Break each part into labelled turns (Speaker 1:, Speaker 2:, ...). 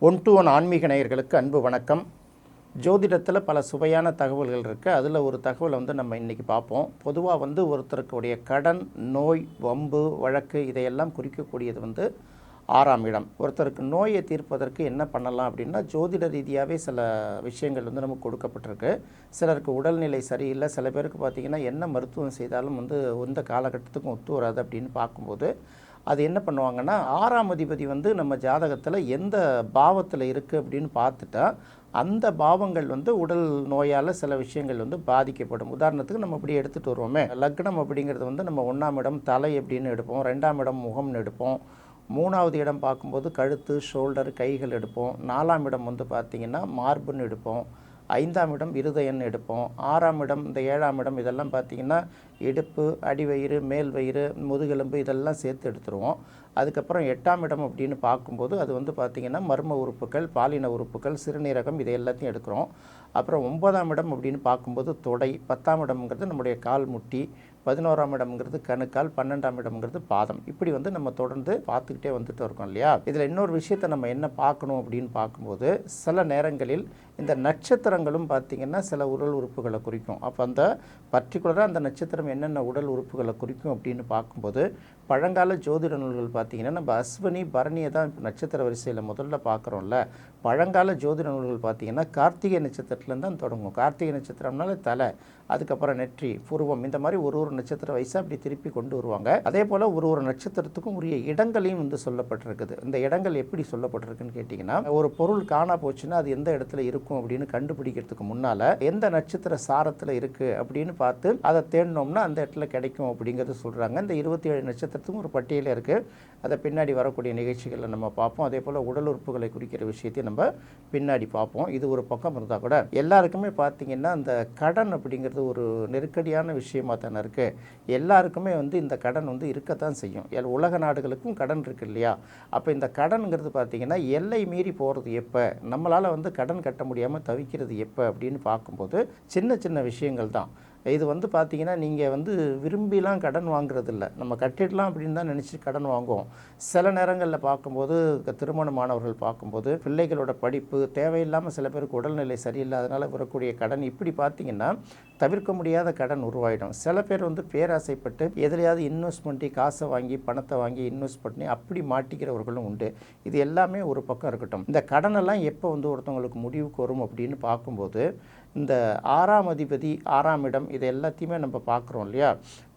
Speaker 1: One to one ஆன்மீக நேயர்களுக்கு அன்பு வணக்கம். ஜோதிடத்தில் பல சுவையான தகவல்கள் இருக்குது. அதில் ஒரு தகவலை நம்ம இன்றைக்கி பார்ப்போம். பொதுவாக ஒருத்தருக்குடைய கடன், நோய், வம்பு, வழக்கு இதையெல்லாம் குறிக்கக்கூடியது ஆறாம் இடம். ஒருத்தருக்கு நோயை தீர்ப்பதற்கு என்ன பண்ணலாம் அப்படின்னா, ஜோதிட ரீதியாகவே சில விஷயங்கள் நமக்கு கொடுக்கப்பட்டிருக்கு. சிலருக்கு உடல்நிலை சரியில்லை, சில பேருக்கு பார்த்திங்கன்னா என்ன மருத்துவம் செய்தாலும் எந்த காலகட்டத்துக்கும் ஒத்து வராது அப்படின்னு பார்க்கும்போது அது என்ன பண்ணுவாங்கன்னா, ஆறாம் அதிபதி நம்ம ஜாதகத்தில் எந்த பாவத்தில் இருக்குது அப்படின்னு பார்த்துட்டா அந்த பாவங்கள் உடல் நோயால் சில விஷயங்கள் பாதிக்கப்படும். உதாரணத்துக்கு நம்ம இப்படி எடுத்துகிட்டு வருவோமே, லக்னம் அப்படிங்கிறது நம்ம 1ஆம் இடம் தலை எப்படின்னு எடுப்போம், 2ஆம் இடம் முகம்னு எடுப்போம், 3வது இடம் பார்க்கும்போது கழுத்து, ஷோல்டர், கைகள் எடுப்போம், 4ஆம் இடம் பார்த்திங்கன்னா மார்புன்னு எடுப்போம், 5ஆம் இடம் இருதயன்னு எடுப்போம், 6ஆம் இடம் இந்த 7ஆம் இடம் இதெல்லாம் பார்த்திங்கன்னா இடுப்பு, அடிவயிறு, மேல் வயிறு, முதுகெலும்பு இதெல்லாம் சேர்த்து எடுத்துருவோம். அதுக்கப்புறம் 8ஆம் இடம் அப்படின்னு பார்க்கும்போது அது பார்த்திங்கன்னா மர்ம உறுப்புகள், பாலின உறுப்புகள், சிறுநீரகம் இதை எல்லாத்தையும் எடுக்கிறோம். அப்புறம் 9ஆம் இடம் அப்படின்னு பார்க்கும்போது தொடை, 10ஆம் இடம்ங்கிறது நம்முடைய கால் முட்டி, 11ஆம் இடம்ங்கிறது கணுக்கால், 12ஆம் இடம்ங்கிறது பாதம். இப்படி நம்ம தொடர்ந்து பார்த்துக்கிட்டே வந்துட்டு இருக்கோம் இல்லையா. இதில் இன்னொரு விஷயத்தை நம்ம என்ன பார்க்கணும் அப்படின்னு பார்க்கும்போது, சில நேரங்களில் இந்த நட்சத்திரங்களும் பார்த்திங்கன்னா சில உடல் உறுப்புகளை குறிக்கும். அப்போ அந்த பர்டிகுலராக அந்த நட்சத்திரம் என்னென்ன உடல் உறுப்புகளை குறிக்கும் அப்படின்னு பார்க்கும்போது, பழங்கால ஜோதிட நூல்கள் பார்த்திங்கன்னா நம்ம அஸ்வினி, பரணியை தான் இப்போ நட்சத்திர வரிசையில் முதல்ல பார்க்குறோம்ல. பழங்கால ஜோதிட நூல்கள் பார்த்திங்கன்னா கார்த்திகை நட்சத்திரத்துலேருந்து தான் தொடங்கும். கார்த்திகை நட்சத்திரம்னால தலை, அதுக்கப்புறம் நெற்றி, புருவம், இந்த மாதிரி ஒரு நட்சத்திர வயசாக அப்படி திருப்பி கொண்டு வருவாங்க. அதே போல் ஒரு நட்சத்திரத்துக்கும் உரிய இடங்களையும் சொல்லப்பட்டிருக்குது. இந்த இடங்கள் எப்படி சொல்லப்பட்டிருக்குன்னு கேட்டிங்கன்னா, ஒரு பொருள் காணா போச்சுன்னா அது எந்த இடத்துல இருக்கும் அப்படின்னு கண்டுபிடிக்கிறதுக்கு முன்னால் எந்த நட்சத்திர சாரத்தில் இருக்குது அப்படின்னு பார்த்து அதை தேடினோம்னா அந்த இடத்துல கிடைக்கும் அப்படிங்கிறது சொல்கிறாங்க. இந்த 27 நட்சத்திரத்துக்கும் ஒரு பட்டியலே இருக்குது. அதை பின்னாடி வரக்கூடிய நிகழ்ச்சிகளில் நம்ம பார்ப்போம். அதே போல் உடல் உறுப்புகளை குறிக்கிற விஷயத்தையும் நம்ம பின்னாடி பார்ப்போம். இது ஒரு பக்கம் இருந்தால் கூட எல்லாருக்குமே பார்த்திங்கன்னா அந்த கடன் அப்படிங்கிறது ஒரு நெருக்கடியான விஷயமாக தானே இருக்குது. எல்லாருக்குமே இந்த கடன் இருக்கத்தான் செய்யும். உலக நாடுகளுக்கும் கடன் இருக்குது இல்லையா. அப்போ இந்த கடன்கிறது பார்த்திங்கன்னா எல்லை மீறி போகிறது எப்போ, நம்மளால் கடன் கட்ட முடியாமல் தவிக்கிறது எப்போ அப்படின்னு பார்க்கும்போது சின்ன சின்ன விஷயங்கள் தான். இது பார்த்திங்கன்னா நீங்கள் விரும்பிலாம் கடன் வாங்குறது இல்லை, நம்ம கட்டிடலாம் அப்படின்னு தான் நினச்சி கடன் வாங்குவோம். சில நேரங்களில் பார்க்கும்போது திருமணமானவர்கள் பார்க்கும்போது பிள்ளைகளோட படிப்பு தேவையில்லாமல் சில பேருக்கு உடல்நிலை சரியில்லாதனால வரக்கூடிய கடன், இப்படி பார்த்திங்கன்னா தவிர்க்க முடியாத கடன் உருவாயிடும். சில பேர் பேராசைப்பட்டு எதிலையாவது இன்வெஸ்ட் பண்ணி காசை வாங்கி பணத்தை வாங்கி இன்வெஸ்ட் பண்ணி அப்படி மாட்டிக்கிறவர்களும் உண்டு. இது எல்லாமே ஒரு பக்கம் இருக்கட்டும். இந்த கடனெல்லாம் எப்போ ஒருத்தவங்களுக்கு முடிவுக்கு வரும் அப்படின்னு பார்க்கும்போது, இந்த 6ஆம் அதிபதி, 6ஆம் இடம் இது எல்லாத்தையுமே நம்ம பார்க்குறோம் இல்லையா.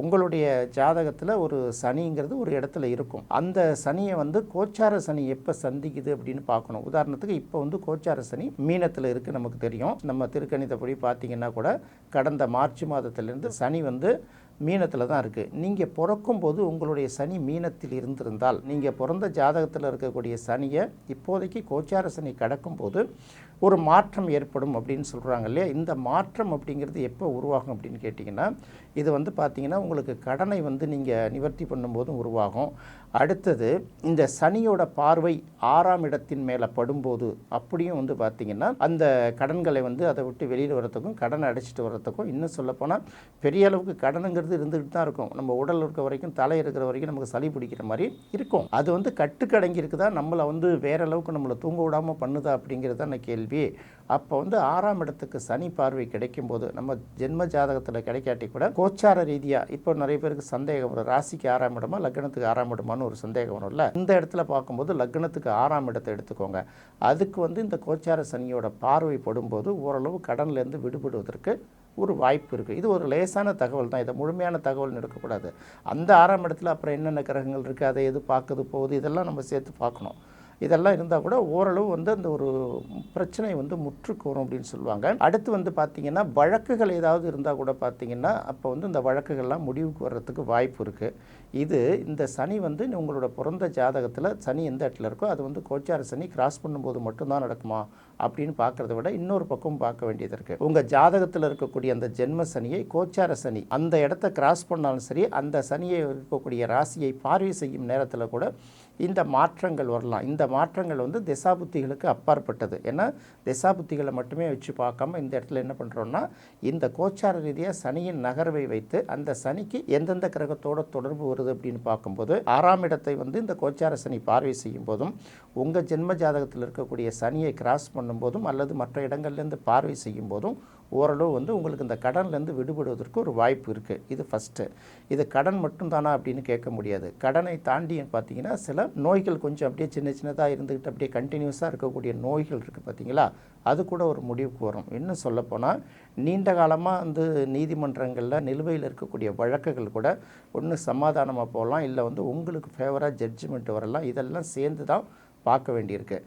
Speaker 1: உங்களுடைய ஜாதகத்தில் ஒரு சனிங்கிறது ஒரு இடத்துல இருக்கும். அந்த சனியை கோச்சார சனி எப்போ சந்திக்குது அப்படின்னு பார்க்கணும். உதாரணத்துக்கு இப்போ கோச்சார சனி மீனத்தில் இருக்குது, நமக்கு தெரியும். நம்ம திருக்கணிதப்படி பார்த்திங்கன்னா கூட கடந்த மார்ச் மாதத்திலிருந்து சனி மீனத்தில் தான் இருக்குது. நீங்கள் பிறக்கும்போது உங்களுடைய சனி மீனத்தில் இருந்திருந்தால், நீங்கள் பிறந்த ஜாதகத்தில் இருக்கக்கூடிய சனியை இப்போதைக்கு கோச்சார சனி கடக்கும்போது ஒரு மாற்றம் ஏற்படும் அப்படின்னு சொல்கிறாங்க இல்லையா. இந்த மாற்றம் அப்படிங்கிறது எப்போ உருவாகும் அப்படின்னு கேட்டிங்கன்னா, இது பார்த்திங்கன்னா உங்களுக்கு கடனை நீங்கள் நிவர்த்தி பண்ணும்போதும் உருவாகும். அடுத்தது இந்த சனியோட பார்வை 6ஆம் இடத்தின் மேலே படும்போது அப்படியும் பார்த்திங்கன்னா அந்த கடன்களை அதை விட்டு வெளியில் வரத்துக்கும் கடனை அடைச்சிட்டு வர்றதுக்கும், இன்னும் சொல்லப்போனால் பெரிய அளவுக்கு கடனுங்கிறது இருந்துகிட்டு தான் இருக்கும். நம்ம உடல் இருக்க வரைக்கும், தலை இருக்கிற வரைக்கும் நமக்கு சளி பிடிக்கிற மாதிரி இருக்கும். அது கட்டுக்கடங்கி இருக்குதா, நம்மளை வேற அளவுக்கு நம்மளை தூங்க விடாமல் பண்ணுதா அப்படிங்கிறது தான் கேள்வி. அப்போ 6ஆம் இடத்துக்கு சனி பார்வை கிடைக்கும் போது, நம்ம ஜென்ம ஜாதகத்தில் கிடைக்காட்டி கூட கோச்சார ரீதியாக இப்போ நிறைய பேருக்கு சந்தேகம் வரும், ராசிக்கு 6ஆம் இடமா லக்னத்துக்கு 6ஆம் இடமானு ஒரு சந்தேகம் வரும்ல. இந்த இடத்துல பார்க்கும்போது லக்னத்துக்கு 6ஆம் இடத்தை எடுத்துக்கோங்க. அதுக்கு இந்த கோச்சார சனியோட பார்வை படும்போது ஓரளவு கடன்லேருந்து விடுபடுவதற்கு ஒரு வாய்ப்பு இருக்குது. இது ஒரு லேசான தகவல் தான், இதை முழுமையான தகவல் எடுக்கக்கூடாது. அந்த 6ஆம் இடத்துல அப்புறம் என்னென்ன கிரகங்கள் இருக்குது, அதை எது பார்க்குது போகுது, இதெல்லாம் நம்ம சேர்த்து பார்க்கணும். இதெல்லாம் இருந்தால் கூட ஓரளவு அந்த ஒரு பிரச்சனை முற்றுக்கு வரும் அப்படின்னு சொல்லுவாங்க. அடுத்து பார்த்திங்கன்னா வழக்குகள் ஏதாவது இருந்தால் கூட பார்த்திங்கன்னா அப்போ இந்த வழக்குகள்லாம் முடிவுக்கு வர்றதுக்கு வாய்ப்பு இருக்குது. இது இந்த சனி உங்களோட பிறந்த ஜாதகத்தில் சனி எந்த இடத்துல இருக்கோ அது கோச்சார சனி கிராஸ் பண்ணும்போது மட்டும்தான் நடக்குமா அப்படின்னு பார்க்குறத விட இன்னொரு பக்கம் பார்க்க வேண்டியது இருக்குது. உங்கள் ஜாதகத்தில் இருக்கக்கூடிய அந்த ஜென்ம சனியை கோச்சார சனி அந்த இடத்த கிராஸ் பண்ணாலும் சரி, அந்த சனியை இருக்கக்கூடிய ராசியை பார்வை செய்யும் நேரத்தில் கூட இந்த மாற்றங்கள் வரலாம். இந்த மாற்றங்கள் வந்து திசாபுத்திகளுக்கு அப்பாற்பட்டது. ஏன்னா திசாபுத்திகளை மட்டுமே வச்சு பார்க்காம இந்த இடத்துல என்ன பண்ணுறோன்னா, இந்த கோச்சார ரீதியாக சனியின் நகர்வை வைத்து அந்த சனிக்கு எந்தெந்த கிரகத்தோட தொடர்பு வருது அப்படின்னு பார்க்கும்போது 6ஆம் இடத்தை வந்து இந்த கோச்சார சனி பார்வை செய்யும் போதும், உங்கள் ஜென்ம ஜாதகத்தில் இருக்கக்கூடிய சனியை கிராஸ் பண்ணும்போதும் அல்லது மற்ற இடங்கள்லேருந்து பார்வை செய்யும் போதும் ஓரளவு வந்து உங்களுக்கு இந்த கடன்லேருந்து விடுபடுவதற்கு ஒரு வாய்ப்பு இருக்குது. இது ஃபஸ்ட்டு. இது கடன் மட்டும்தானா அப்படின்னு கேட்க முடியாது. கடனை தாண்டி பார்த்தீங்கன்னா சில நோய்கள் கொஞ்சம் அப்படியே சின்ன சின்னதாக இருந்துக்கிட்டு அப்படியே கண்டினியூஸாக இருக்கக்கூடிய நோய்கள் இருக்குது பார்த்தீங்களா, அது கூட ஒரு முடிவுக்கு வரும். இன்னும் சொல்லப்போனால் நீண்ட காலமாக வந்து நீதிமன்றங்களில் நிலுவையில் இருக்கக்கூடிய வழக்குகள் கூட ஒன்று சமாதானமாக போகலாம், இல்லை வந்து உங்களுக்கு ஃபேவராக ஜட்ஜ்மெண்ட் வரலாம். இதெல்லாம் சேர்ந்து தான் பார்க்க வேண்டியிருக்கு.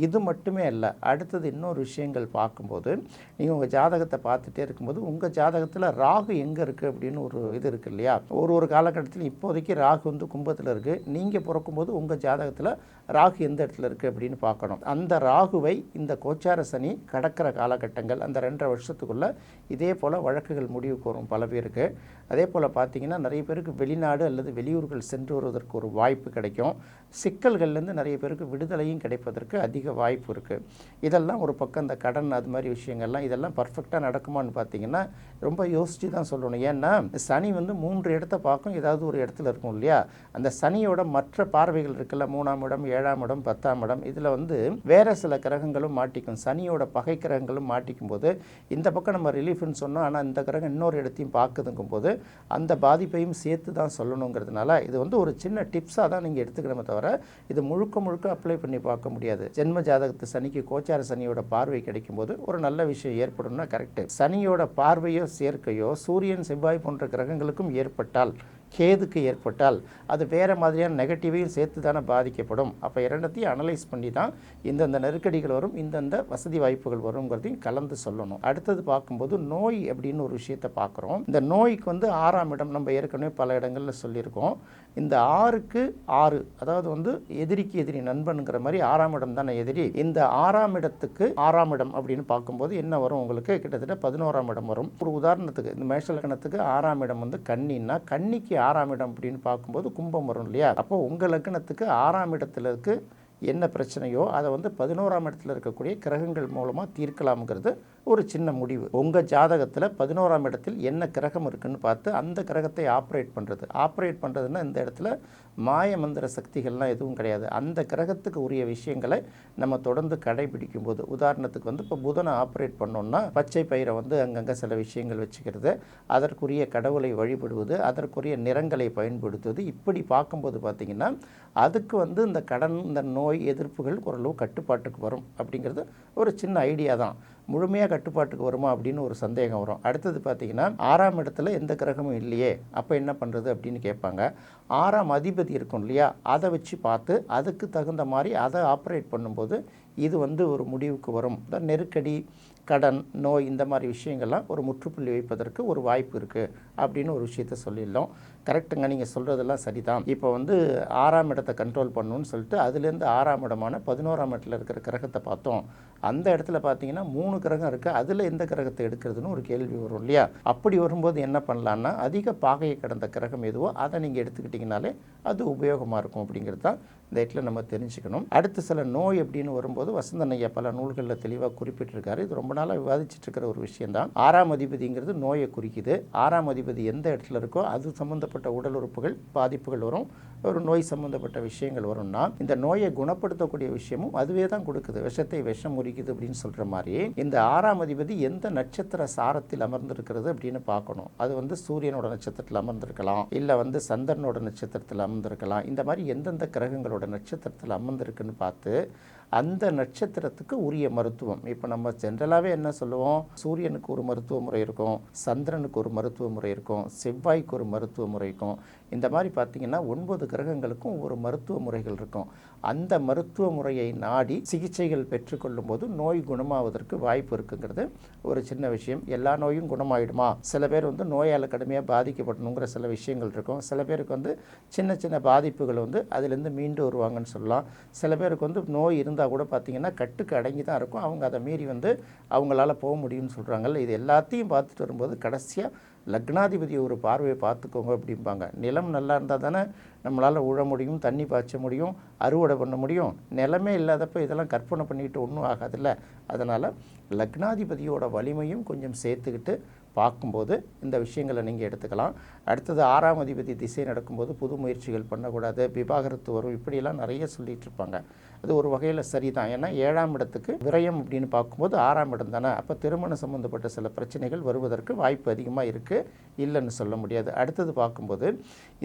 Speaker 1: இது மட்டுமே அல்ல, அடுத்தது இன்னொரு விஷயங்கள் பார்க்கும்போது நீங்கள் உங்கள் ஜாதகத்தை பார்த்துட்டே இருக்கும்போது உங்கள் ஜாதகத்தில் ராகு எங்கே இருக்குது அப்படின்னு ஒரு இது இருக்குது இல்லையா. ஒரு காலகட்டத்தில் இப்போதைக்கு ராகு வந்து கும்பத்தில் இருக்குது. நீங்கள் பிறக்கும்போது உங்கள் ஜாதகத்தில் ராகு எந்த இடத்துல இருக்குது அப்படின்னு பார்க்கணும். அந்த ராகுவை இந்த கோச்சார சனி கடக்கிற காலகட்டங்கள் அந்த 2.5 வருஷத்துக்குள்ளே இதே போல் வழக்குகள் முடிவுக்கு வரும் பல பேருக்கு. அதே போல் பார்த்திங்கன்னா நிறைய பேருக்கு வெளிநாடு அல்லது வெளியூர்கள் சென்று வருவதற்கு ஒரு வாய்ப்பு கிடைக்கும். சிக்கல்கள்லேருந்து நிறைய பேருக்கு விடுதலையும் கிடைப்பதற்கு அதிக வாய்ப்பு இருக்குது. இதெல்லாம் ஒரு பக்கம் இந்த கடன் அது மாதிரி விஷயங்கள்லாம் இதெல்லாம் பர்ஃபெக்டாக நடக்குமான்னு பார்த்தீங்கன்னா ரொம்ப யோசித்து தான் சொல்லணும். ஏன்னா சனி வந்து 3 இடத்த பார்க்கும், ஏதாவது ஒரு இடத்துல இருக்கும் இல்லையா. அந்த சனியோட மற்ற பார்வைகள் இருக்குல்ல, 3ஆம் இடம் 7ஆம் இடம் 10ஆம் இடம், இதில் வந்து வேறு சில கிரகங்களும் மாட்டிக்கும். சனியோட பகை கிரகங்களும் மாட்டிக்கும் போது இந்த பக்கம் நம்ம ரிலீஃப்னு சொன்னோம், ஆனால் இந்த கிரகம் இன்னொரு இடத்தையும் பார்க்குதுங்கும் போது அந்த பாதிப்பையும் சேர்த்து தான் சொல்லணுங்கிறதுனால இது வந்து ஒரு சின்ன டிப்ஸாக தான் நீங்கள் எடுத்துக்கணுமே தவிர இது முழுக்க அப்ளை பண்ணி பார்க்க முடியாது. ஜென்ம ஜாதகத்து சனிக்கு கோச்சார சனியோட பார்வை கிடைக்கும்போது ஒரு நல்ல விஷயம் ஏற்படும்னா கரெக்டு. சனியோட பார்வையோ சேர்க்கையோ சூரியன் செவ்வாய் போன்ற கிரகங்களுக்கும் ஏற்பட்டால், கேதுக்கு ஏற்பட்டால் அது வேறு மாதிரியான நெகட்டிவையும் சேர்த்து தானே பாதிக்கப்படும். அப்போ இரண்டத்தையும் அனலைஸ் பண்ணி தான் இந்தந்த நெருக்கடிகள் வரும், இந்தந்த வசதி வாய்ப்புகள் வருங்கிறதையும் கலந்து சொல்லணும். அடுத்தது பார்க்கும்போது நோய் அப்படின்னு ஒரு விஷயத்தை பார்க்குறோம். இந்த நோய்க்கு வந்து 6ஆம் இடம் நம்ம ஏற்கனவே பல இடங்களில் சொல்லியிருக்கோம். இந்த 6க்கு 6, அதாவது வந்து எதிரிக்கு எதிரி நண்பனுங்கிற மாதிரி 6ஆம் இடம் தானே எதிரி. இந்த 6ஆம் இடத்துக்கு 6ஆம் இடம் அப்படின்னு பார்க்கும்போது என்ன வரும், உங்களுக்கு கிட்டத்தட்ட 11ஆம் இடம் வரும். ஒரு உதாரணத்துக்கு இந்த மேஷ லக்னத்துக்கு 6ஆம் இடம் வந்து கன்னின்னா, கன்னிக்கு 6ஆம் இடம் அப்படின்னு பார்க்கும்போது கும்பம் வரும் இல்லையா. அப்போ உங்கள் லக்னத்துக்கு 6ஆம் இடத்துல இருக்கு என்ன பிரச்சனையோ அதை வந்து 11ஆம் இடத்துல இருக்கக்கூடிய கிரகங்கள் மூலமாக தீர்க்கலாம்ங்கிறது ஒரு சின்ன முடிவு. உங்கள் ஜாதகத்தில் 11ஆம் இடத்தில் என்ன கிரகம் இருக்குன்னு பார்த்து அந்த கிரகத்தை ஆப்ரேட் பண்ணுறதுன்னா இந்த இடத்துல மாய மந்திர சக்திகள்லாம் எதுவும் கிடையாது. அந்த கிரகத்துக்கு உரிய விஷயங்களை நம்ம தொடர்ந்து கடைபிடிக்கும் போது, உதாரணத்துக்கு வந்து இப்போ புதனை ஆப்ரேட் பண்ணோம்னா பச்சை பயிரை வந்து அங்கங்கே சில விஷயங்கள் வச்சுக்கிறது, அதற்குரிய கடவுளை வழிபடுவது, அதற்குரிய நிறங்களை பயன்படுத்துவது, இப்படி பார்க்கும்போது பார்த்திங்கன்னா அதுக்கு வந்து இந்த கடன் இந்த நோய் எதிர்ப்புகள் ஓரளவு கட்டுப்பாட்டுக்கு வரும். அப்படிங்கிறது ஒரு சின்ன ஐடியா தான். முழுமையாக கட்டுப்பாட்டுக்கு வருமா அப்படின்னு ஒரு சந்தேகம் வரும். அடுத்தது பார்த்திங்கன்னா 6ஆம் இடத்துல எந்த கிரகமும் இல்லையே, அப்போ என்ன பண்ணுறது அப்படின்னு கேட்பாங்க. 6ஆம் அதிபதி இருக்கும் இல்லையா, அதை வச்சு பார்த்து அதுக்கு தகுந்த மாதிரி அதை ஆப்ரேட் பண்ணும்போது இது வந்து ஒரு முடிவுக்கு வரும். நெருக்கடி, கடன், நோய் இந்த மாதிரி விஷயங்கள்லாம் ஒரு முற்றுப்புள்ளி வைப்பதற்கு ஒரு வாய்ப்பு இருக்குது அப்படின்னு ஒரு விஷயத்த சொல்லிடலாம். கரெக்டுங்க, நீங்கள் சொல்கிறதெல்லாம் சரிதான். இப்போ வந்து 6ஆம் இடத்தை கண்ட்ரோல் பண்ணணும்னு சொல்லிட்டு அதுலேருந்து 6ஆம் இடமான 11ஆம் இடத்துல இருக்கிற கிரகத்தை பார்த்தோம். அந்த இடத்துல பார்த்தீங்கன்னா 3 கிரகம் இருக்குது, அதில் எந்த கிரகத்தை எடுக்கிறதுன்னு ஒரு கேள்வி வரும் இல்லையா. அப்படி வரும்போது என்ன பண்ணலான்னா, அதிக பாகையை கடந்த கிரகம் எதுவோ அதை நீங்கள் எடுத்துக்கிட்டிங்கனாலே அது உபயோகமாக இருக்கும் அப்படிங்கிறது தான் இந்த இடத்துல நம்ம தெரிஞ்சுக்கணும். அடுத்து சில நோய் அப்படின்னு வரும்போது வசந்தன் ஐயா பல நூல்களில் தெளிவாக குறிப்பிட்டிருக்காரு. இது ரொம்ப நாளாக விவாதிச்சுட்டு இருக்கிற ஒரு விஷயம்தான். 6ஆம் அதிபதிங்கிறது நோயை குறிக்குது. 6ஆம் அதிபதி எந்த இடத்துல இருக்கோ அது சம்மந்தப்பட்ட உடல் உறுப்புகள் பாதிப்புகள் வரும், ஒரு நோய் சம்மந்தப்பட்ட விஷயங்கள் வரும்னா இந்த நோயை குணப்படுத்தக்கூடிய விஷயமும் அதுவே தான் கொடுக்குது. விஷத்தை விஷம் முறிக்குது அப்படின்னு சொல்கிற மாதிரி இந்த 6ஆம் அதிபதி எந்த நட்சத்திர சாரத்தில் அமர்ந்திருக்கிறது அப்படின்னு பார்க்கணும். அது வந்து சூரியனோட நட்சத்திரத்தில் அமர்ந்திருக்கலாம், இல்லை வந்து சந்திரனோட நட்சத்திரத்தில் அமர்ந்திருக்கலாம். இந்த மாதிரி எந்தெந்த கிரகங்களோட நட்சத்திரத்தில் அமர்ந்திருக்குன்னு பார்த்து அந்த நட்சத்திரத்துக்கு உரிய மருத்துவம். இப்போ நம்ம ஜென்ரலாகவே என்ன சொல்லுவோம், சூரியனுக்கு ஒரு மருத்துவ முறை இருக்கும், சந்திரனுக்கு ஒரு மருத்துவ முறை இருக்கும், செவ்வாய்க்கு ஒரு மருத்துவ முறை இருக்கும். இந்த மாதிரி பார்த்திங்கன்னா 9 கிரகங்களுக்கும் ஒரு மருத்துவ முறைகள் இருக்கும். அந்த மருத்துவ முறையை நாடி சிகிச்சைகள் பெற்றுக்கொள்ளும் போது நோய் குணமாவதற்கு வாய்ப்பு இருக்குங்கிறது ஒரு சின்ன விஷயம். எல்லா நோயும் குணமாயிடுமா, சில பேர் வந்து நோயால் கடுமையாக பாதிக்கப்படணுங்கிற சில விஷயங்கள் இருக்கும். சில பேருக்கு வந்து சின்ன சின்ன பாதிப்புகள் வந்து அதிலேருந்து மீண்டு வருவாங்கன்னு சொல்லலாம். சில பேருக்கு வந்து நோய் இருந்தால் கூட பார்த்திங்கன்னா கட்டுக்கு அடங்கி தான் இருக்கும், அவங்க அதை மீறி வந்து அவங்களால போக முடியும்னு சொல்கிறாங்கல்ல. இது எல்லாத்தையும் பார்த்துட்டு வரும்போது கடைசியாக லக்னாதிபதி ஒரு பார்வையை பார்த்துக்கோங்க அப்படிம்பாங்க. நிலம் நல்லா இருந்தால் தானே நம்மளால் உழ முடியும், தண்ணி பாய்ச்ச முடியும், அறுவடை பண்ண முடியும். நிலமே இல்லாதப்போ இதெல்லாம் கற்பனை பண்ணிட்டு ஒன்றும் ஆகாதில்ல. அதனால் லக்னாதிபதியோட வலிமையும் கொஞ்சம் சேர்த்துக்கிட்டு பார்க்கும்போது இந்த விஷயங்களை நீங்கள் எடுத்துக்கலாம். அடுத்தது 6ஆம் அதிபதி திசை நடக்கும்போது புது முயற்சிகள் பண்ணக்கூடாது, விவாகரத்து வரும், இப்படியெல்லாம் நிறைய சொல்லிகிட்டு இருப்பாங்க. அது ஒரு வகையில் சரிதான். ஏன்னா 7ஆம் இடத்துக்கு விரயம் அப்படின்னு பார்க்கும்போது 6ஆம் இடம் தானே. அப்போ திருமணம் சம்மந்தப்பட்ட சில பிரச்சனைகள் வருவதற்கு வாய்ப்பு அதிகமாக இருக்குது, இல்லைன்னு சொல்ல முடியாது. அடுத்தது பார்க்கும்போது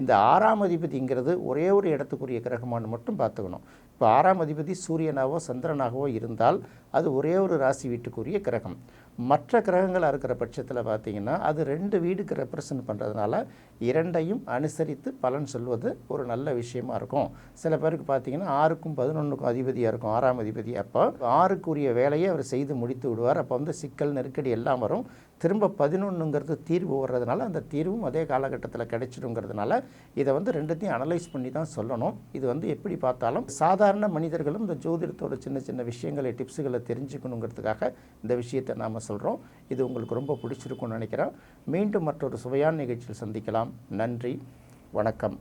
Speaker 1: இந்த 6ஆம் அதிபதிங்கிறது ஒரே ஒரு இடத்துக்குரிய கிரகமானு மட்டும் பார்த்துக்கணும். இப்போ 6ஆம் அதிபதி சூரியனாகவோ சந்திரனாகவோ இருந்தால் அது ஒரே ஒரு ராசி வீட்டுக்குரிய கிரகம். மற்ற கிரகங்களாக இருக்கிற பட்சத்தில் பார்த்திங்கன்னா அது 2 வீடுக்கு ரெப்ரசன்ட் பண்ணுறதுனால 2ஐயும் அனுசரித்து பலன் சொல்வது ஒரு நல்ல விஷயமா இருக்கும். சில பேருக்கு பார்த்திங்கன்னா 6க்கும் 11க்கும் அதிபதியாக இருக்கும் 6ஆம் அதிபதி. அப்போ 6க்குரிய வேலையை அவர் செய்து முடித்து விடுவார். அப்போ வந்து சிக்கல் நெருக்கடி எல்லாம் வரும். திரும்ப 11ங்கிறது தீர்வு வர்றதுனால அந்த தீர்வும் அதே காலகட்டத்தில் கிடைச்சிடுங்கிறதுனால இதை வந்து 2த்தையும் அனலைஸ் பண்ணி தான் சொல்லணும். இது வந்து எப்படி பார்த்தாலும் சாதாரண மனிதர்களும் இந்த ஜோதிடத்தோட சின்ன சின்ன விஷயங்களை டிப்ஸுகளை தெரிஞ்சுக்கணுங்கிறதுக்காக இந்த விஷயத்தை நாம் சொல்கிறோம். இது உங்களுக்கு ரொம்ப பிடிச்சிருக்கும்னு நினைக்கிறேன். மீண்டும் மற்றொரு சுவையான நிகழ்ச்சியில் சந்திக்கலாம். நன்றி, வணக்கம்.